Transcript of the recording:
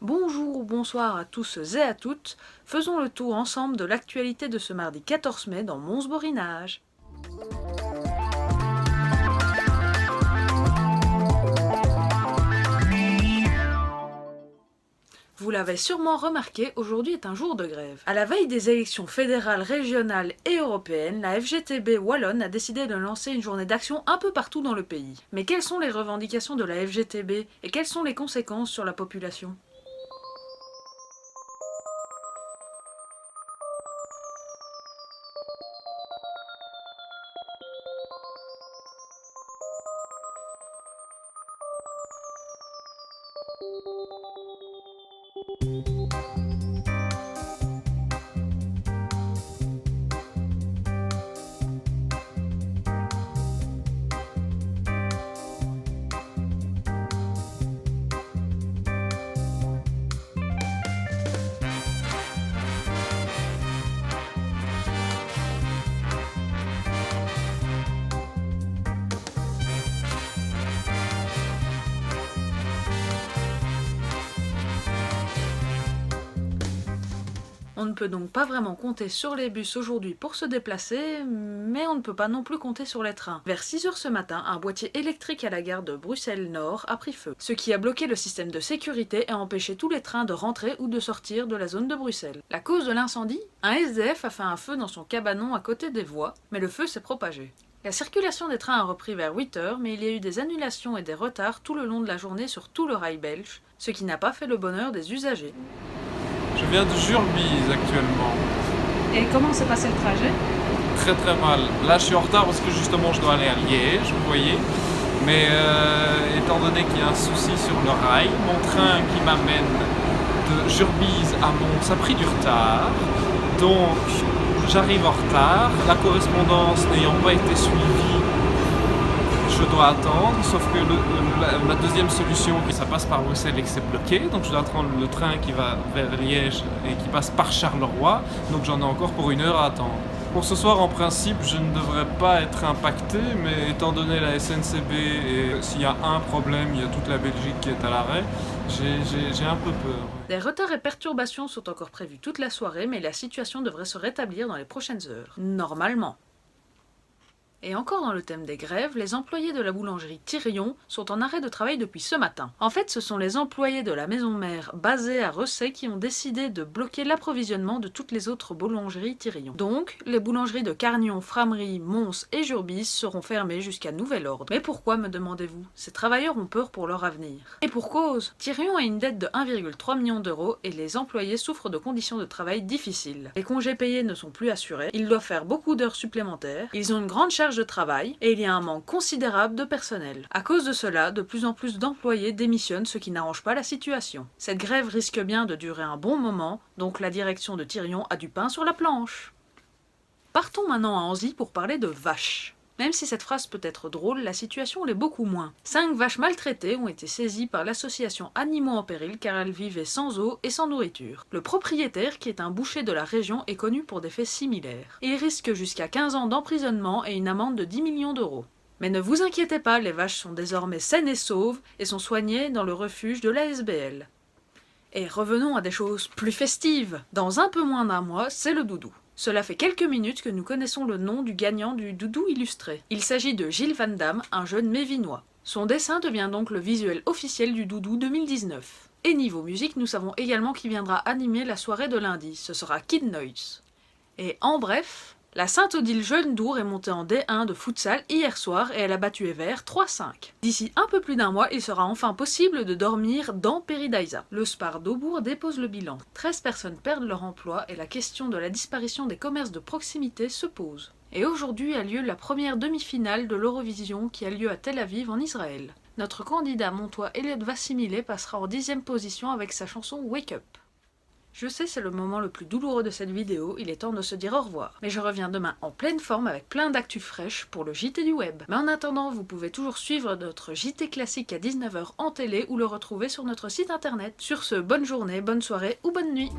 Bonjour ou bonsoir à tous et à toutes, faisons le tour ensemble de l'actualité de ce mardi 14 mai dans Mons Borinage. Vous l'avez sûrement remarqué, aujourd'hui est un jour de grève. À la veille des élections fédérales, régionales et européennes, la FGTB wallonne a décidé de lancer une journée d'action un peu partout dans le pays. Mais quelles sont les revendications de la FGTB et quelles sont les conséquences sur la population ? On ne peut donc pas vraiment compter sur les bus aujourd'hui pour se déplacer, mais on ne peut pas non plus compter sur les trains. Vers 6h ce matin, un boîtier électrique à la gare de Bruxelles-Nord a pris feu, ce qui a bloqué le système de sécurité et empêché tous les trains de rentrer ou de sortir de la zone de Bruxelles. La cause de l'incendie ? Un SDF a fait un feu dans son cabanon à côté des voies, mais le feu s'est propagé. La circulation des trains a repris vers 8h, mais il y a eu des annulations et des retards tout le long de la journée sur tout le rail belge, ce qui n'a pas fait le bonheur des usagers. Je viens de Jurbise actuellement. Et comment s'est passé le trajet ? Très très mal. Là je suis en retard parce que justement je dois aller à Liège, vous voyez. Mais étant donné qu'il y a un souci sur le rail, mon train qui m'amène de Jurbise à Mons a pris du retard. Donc j'arrive en retard. La correspondance n'ayant pas été suivie, je dois attendre, sauf que ma deuxième solution, ça passe par Bruxelles et que c'est bloqué, donc je dois attendre le train qui va vers Liège et qui passe par Charleroi, donc j'en ai encore pour 1 heure à attendre. Pour ce soir, en principe, je ne devrais pas être impacté, mais étant donné la SNCB et s'il y a un problème, il y a toute la Belgique qui est à l'arrêt, j'ai un peu peur. Des retards et perturbations sont encore prévus toute la soirée, mais la situation devrait se rétablir dans les prochaines heures. Normalement. Et encore dans le thème des grèves, les employés de la boulangerie Thirion sont en arrêt de travail depuis ce matin. En fait, ce sont les employés de la maison mère basée à Recey qui ont décidé de bloquer l'approvisionnement de toutes les autres boulangeries Thirion. Donc, les boulangeries de Carnion, Frameries, Mons et Jurbise seront fermées jusqu'à nouvel ordre. Mais pourquoi, me demandez-vous ? Ces travailleurs ont peur pour leur avenir. Et pour cause, Thirion a une dette de 1,3 million d'euros et les employés souffrent de conditions de travail difficiles. Les congés payés ne sont plus assurés, ils doivent faire beaucoup d'heures supplémentaires, ils ont une grande charge de travail et il y a un manque considérable de personnel. À cause de cela, de plus en plus d'employés démissionnent, ce qui n'arrange pas la situation. Cette grève risque bien de durer un bon moment, donc la direction de Thirion a du pain sur la planche. Partons maintenant à Anzy pour parler de vaches. Même si cette phrase peut être drôle, la situation l'est beaucoup moins. 5 vaches maltraitées ont été saisies par l'association Animaux en péril car elles vivaient sans eau et sans nourriture. Le propriétaire, qui est un boucher de la région, est connu pour des faits similaires. Il risque jusqu'à 15 ans d'emprisonnement et une amende de 10 millions d'euros. Mais ne vous inquiétez pas, les vaches sont désormais saines et sauves et sont soignées dans le refuge de l'ASBL. Et revenons à des choses plus festives. Dans un peu moins d'1 mois, c'est le doudou. Cela fait quelques minutes que nous connaissons le nom du gagnant du doudou illustré. Il s'agit de Gilles Van Damme, un jeune mévinois. Son dessin devient donc le visuel officiel du doudou 2019. Et niveau musique, nous savons également qui viendra animer la soirée de lundi. Ce sera Kid Noise. Et en bref, la Sainte-Odile Jeune-Dour est montée en D1 de futsal hier soir et elle a battu Evere 3-5. D'ici un peu plus d'1 mois, il sera enfin possible de dormir dans Peridaisa. Le Spar d'Aubourg dépose le bilan. 13 personnes perdent leur emploi et la question de la disparition des commerces de proximité se pose. Et aujourd'hui a lieu la première demi-finale de l'Eurovision qui a lieu à Tel Aviv en Israël. Notre candidat montois Elliot Vassimilé passera en 10e position avec sa chanson Wake Up. Je sais, c'est le moment le plus douloureux de cette vidéo, il est temps de se dire au revoir. Mais je reviens demain en pleine forme avec plein d'actu fraîches pour le JT du web. Mais en attendant, vous pouvez toujours suivre notre JT classique à 19h en télé ou le retrouver sur notre site internet. Sur ce, bonne journée, bonne soirée ou bonne nuit.